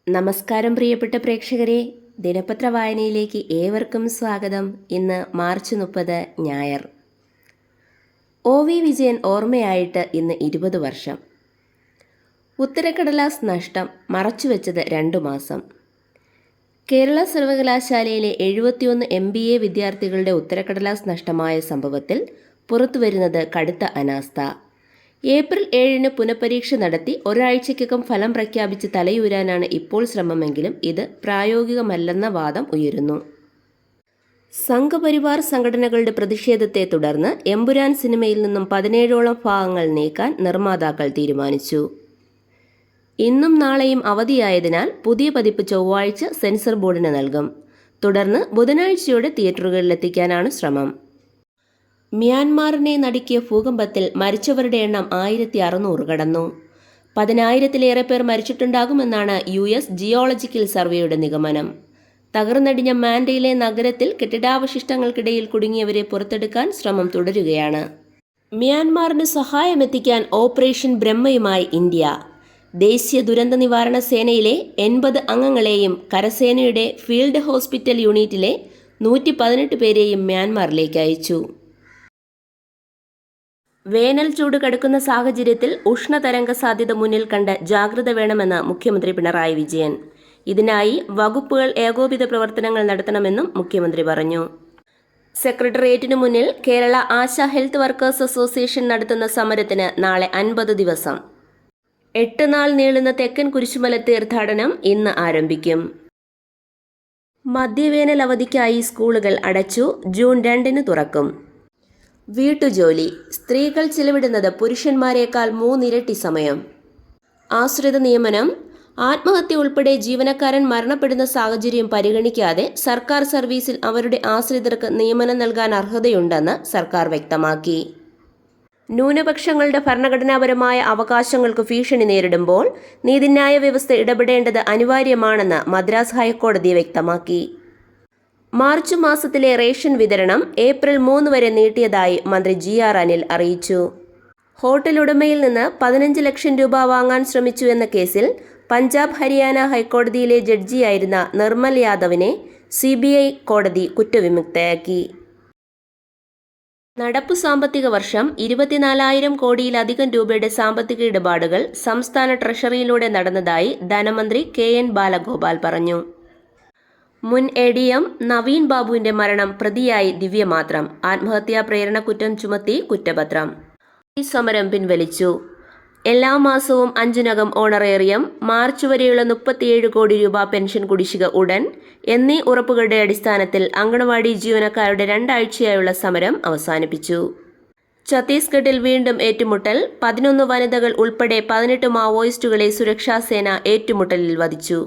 നമസ്കാരം പ്രിയപ്പെട്ട പ്രേക്ഷകരെ, ദിനപത്ര വായനയിലേക്ക് ഏവർക്കും സ്വാഗതം. ഇന്ന് മാർച്ച് 30 ഞായർ. OV വിജയൻ ഓർമ്മയായിട്ട് ഇന്ന് 20 വർഷം. ഉത്തരക്കടലാസ് നഷ്ടം മറച്ചുവെച്ചത് 2 മാസം. കേരള സർവകലാശാലയിലെ 71 MBA വിദ്യാർത്ഥികളുടെ ഉത്തരക്കടലാസ് നഷ്ടമായ സംഭവത്തിൽ പുറത്തുവരുന്നത് കടുത്ത അനാസ്ഥ. ഏപ്രിൽ 7 പുനഃപരീക്ഷ നടത്തി ഒരാഴ്ചയ്ക്കകം ഫലം പ്രഖ്യാപിച്ച് തലയൂരാനാണ് ഇപ്പോൾ ശ്രമമെങ്കിലും ഇത് പ്രായോഗികമല്ലെന്ന വാദം ഉയരുന്നു. സംഘപരിവാർ സംഘടനകളുടെ പ്രതിഷേധത്തെ തുടർന്ന് എമ്പുരാൻ സിനിമയിൽ നിന്നും 17ഓളം ഭാഗങ്ങൾ നീക്കാൻ നിർമ്മാതാക്കൾ തീരുമാനിച്ചു. ഇന്നും നാളെയും അവധിയായതിനാൽ പുതിയ പതിപ്പ് ചൊവ്വാഴ്ച സെൻസർ ബോർഡിന് നൽകും. തുടർന്ന് ബുധനാഴ്ചയോടെ തിയേറ്ററുകളിലെത്തിക്കാനാണ് ശ്രമം. മ്യാൻമാറിനെ നടുക്കിയ ഭൂകമ്പത്തിൽ മരിച്ചവരുടെ എണ്ണം 1600 കടന്നു. 10,000-ലേറെ പേർ മരിച്ചിട്ടുണ്ടാകുമെന്നാണ് US ജിയോളജിക്കൽ സർവേയുടെ നിഗമനം. തകർന്നടിഞ്ഞ മാൻഡയിലെ നഗരത്തിൽ കെട്ടിടാവശിഷ്ടങ്ങൾക്കിടയിൽ കുടുങ്ങിയവരെ പുറത്തെടുക്കാൻ ശ്രമം തുടരുകയാണ്. മ്യാൻമാറിന് സഹായമെത്തിക്കാൻ ഓപ്പറേഷൻ ബ്രഹ്മയുമായി ഇന്ത്യ. ദേശീയ ദുരന്ത നിവാരണ സേനയിലെ 80 അംഗങ്ങളെയും കരസേനയുടെ ഫീൽഡ് ഹോസ്പിറ്റൽ യൂണിറ്റിലെ 118 പേരെയും മ്യാൻമാറിലേക്ക് അയച്ചു. വേനൽ ചൂട് കടുക്കുന്ന സാഹചര്യത്തിൽ ഉഷ്ണതരംഗ സാധ്യത മുന്നിൽ കണ്ട് ജാഗ്രത വേണമെന്ന് മുഖ്യമന്ത്രി പിണറായി വിജയൻ. ഇതിനായി വകുപ്പുകൾ ഏകോപിത പ്രവർത്തനങ്ങൾ നടത്തണമെന്നും മുഖ്യമന്ത്രി പറഞ്ഞു. സെക്രട്ടേറിയറ്റിനു മുന്നിൽ Kerala ASHA health workers association നടത്തുന്ന സമരത്തിന് നാളെ 50 ദിവസം. 8 നാൾ നീളുന്ന തെക്കൻ കുരിശുമല തീർത്ഥാടനം ഇന്ന് ആരംഭിക്കും. മധ്യവേനൽ അവധിക്കായി സ്കൂളുകൾ അടച്ചു. ജൂൺ 2 തുറക്കും. വീട്ടുജോലി സ്ത്രീകൾ ചിലവിടുന്നത് പുരുഷന്മാരെക്കാൾ 3 ഇരട്ടി സമയം. ആശ്രിത നിയമനം ആത്മഹത്യ ഉൾപ്പെടെ ജീവനക്കാരൻ മരണപ്പെടുന്ന സാഹചര്യം പരിഗണിക്കാതെ സർക്കാർ സർവീസിൽ അവരുടെ ആശ്രിതർക്ക് നിയമനം നൽകാൻ അർഹതയുണ്ടെന്ന് സർക്കാർ വ്യക്തമാക്കി. ന്യൂനപക്ഷങ്ങളുടെ ഭരണഘടനാപരമായ അവകാശങ്ങൾക്ക് ഭീഷണി നേരിടുമ്പോൾ നീതിന്യായ വ്യവസ്ഥ ഇടപെടേണ്ടത് അനിവാര്യമാണെന്ന് മദ്രാസ് ഹൈക്കോടതി വ്യക്തമാക്കി. മാർച്ച് മാസത്തിലെ റേഷൻ വിതരണം ഏപ്രിൽ 3 വരെ നീട്ടിയതായി മന്ത്രി GR അനിൽ അറിയിച്ചു. ഹോട്ടൽ ഉടമയിൽ നിന്ന് 15 ലക്ഷം രൂപ വാങ്ങാൻ ശ്രമിച്ചു എന്ന കേസിൽ പഞ്ചാബ് ഹരിയാന ഹൈക്കോടതിയിലെ ജഡ്ജിയായിരുന്ന നിർമ്മൽ യാദവിനെ CBI കോടതി കുറ്റവിമുക്തയാക്കി. നടപ്പു സാമ്പത്തിക വർഷം 24,000 കോടിയിലധികം രൂപയുടെ സാമ്പത്തിക ഇടപാടുകൾ സംസ്ഥാന ട്രഷറിയിലൂടെ നടന്നതായി ധനമന്ത്രി KN ബാലഗോപാൽ പറഞ്ഞു. മുൻ ADM നവീൻ ബാബുവിന്റെ മരണം പ്രതിയായി ദിവ്യ മാത്രം. ആത്മഹത്യാ പ്രേരണ കുറ്റം ചുമത്തി കുറ്റപത്രം. ഈ സമരം പിൻവലിച്ചു. എല്ലാ മാസവും 5-നകം ഓണറേറിയം, മാർച്ച് വരെയുള്ള 37 കോടി രൂപ പെൻഷൻ കുടിശ്ശിക ഉടൻ എന്നീ ഉറപ്പുകളുടെ അടിസ്ഥാനത്തിൽ അങ്കണവാടി ജീവനക്കാരുടെ 2 ആഴ്ചയായുള്ള സമരം അവസാനിപ്പിച്ചു. ഛത്തീസ്ഗഡിൽ വീണ്ടും ഏറ്റുമുട്ടൽ. 11 വനിതകൾ ഉൾപ്പെടെ 18 മാവോയിസ്റ്റുകളെ സുരക്ഷാസേന ഏറ്റുമുട്ടലിൽ വധിച്ചു.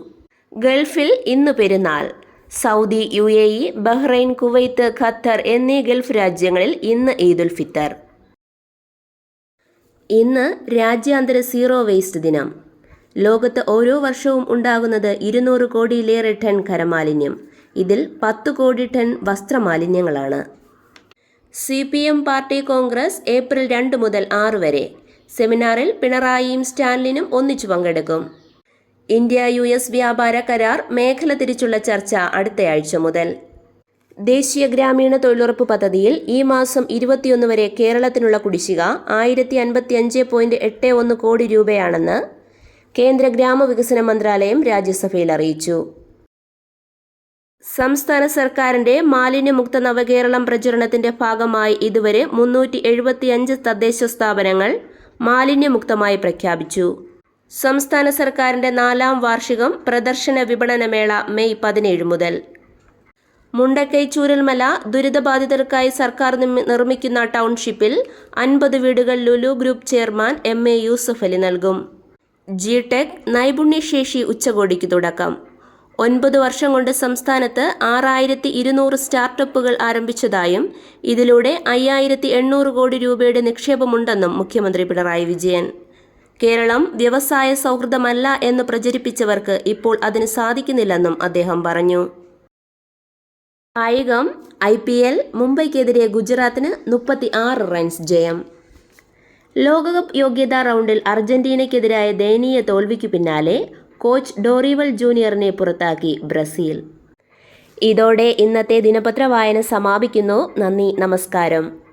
ഗൾഫിൽ ഇന്ന് പെരുന്നാൾ. Saudi, UAE, Bahrain, Kuwait, Qatar എന്നീ ഗൾഫ് രാജ്യങ്ങളിൽ ഇന്ന് ഈദുൽ ഫിത്തർ. ഇന്ന് രാജ്യാന്തര സീറോ വേസ്റ്റ് ദിനം. ലോകത്ത് ഓരോ വർഷവും ഉണ്ടാകുന്നത് 200 കോടിയിലേറെ ടൺ ഖരമാലിന്യം. ഇതിൽ 10 കോടി ടൺ വസ്ത്രമാലിന്യങ്ങളാണ്. CPM പാർട്ടി കോൺഗ്രസ് ഏപ്രിൽ 2 മുതൽ 6 വരെ. സെമിനാറിൽ പിണറായിയും സ്റ്റാലിനും ഒന്നിച്ചു പങ്കെടുക്കും. ഇന്ത്യ-US വ്യാപാര കരാർ മേഖല തിരിച്ചുള്ള ചർച്ച അടുത്തയാഴ്ച മുതൽ. ദേശീയ ഗ്രാമീണ തൊഴിലുറപ്പ് പദ്ധതിയിൽ ഈ മാസം 21 വരെ കേരളത്തിനുള്ള കുടിശ്ശിക 1055.81 കോടി രൂപയാണെന്ന് കേന്ദ്ര ഗ്രാമവികസന മന്ത്രാലയം രാജ്യസഭയിൽ അറിയിച്ചു. സംസ്ഥാന സർക്കാരിന്റെ മാലിന്യമുക്ത നവകേരളം പ്രചരണത്തിന്റെ ഭാഗമായി ഇതുവരെ 375 തദ്ദേശ സ്ഥാപനങ്ങൾ മാലിന്യമുക്തമായി പ്രഖ്യാപിച്ചു. സംസ്ഥാന സർക്കാരിന്റെ 4ാം വാർഷികം പ്രദർശന വിപണനമേള മെയ് 17 മുതൽ. മുണ്ടക്കൈ ചൂരൽമല ദുരിതബാധിതർക്കായി സർക്കാർ നിർമ്മിക്കുന്ന ടൗൺഷിപ്പിൽ 50 വീടുകൾ Lulu group chairman MA Yusuff Ali നൽകും. GTech നൈപുണ്യശേഷി ഉച്ചകോടിക്ക് തുടക്കം. 9 വർഷം കൊണ്ട് സംസ്ഥാനത്ത് 6,200 സ്റ്റാർട്ടപ്പുകൾ ആരംഭിച്ചതായും ഇതിലൂടെ 5,800 കോടി രൂപയുടെ നിക്ഷേപമുണ്ടെന്നും മുഖ്യമന്ത്രി പിണറായി വിജയൻ. കേരളം വ്യവസായ സൗഹൃദമല്ല എന്ന് പ്രചരിപ്പിച്ചവർക്ക് ഇപ്പോൾ അതിന് സാധിക്കുന്നില്ലെന്നും അദ്ദേഹം പറഞ്ഞു. കായികം. IPL മുംബൈക്കെതിരെ ഗുജറാത്തിന് 36 റൺസ് ജയം. ലോകകപ്പ് യോഗ്യതാ റൗണ്ടിൽ അർജന്റീനയ്ക്കെതിരായ ദയനീയ തോൽവിക്കു പിന്നാലെ കോച്ച് ഡോറിവൽ ജൂനിയറിനെ പുറത്താക്കി ബ്രസീൽ. ഇതോടെ ഇന്നത്തെ ദിനപത്ര വായന സമാപിക്കുന്നു. നന്ദി, നമസ്കാരം.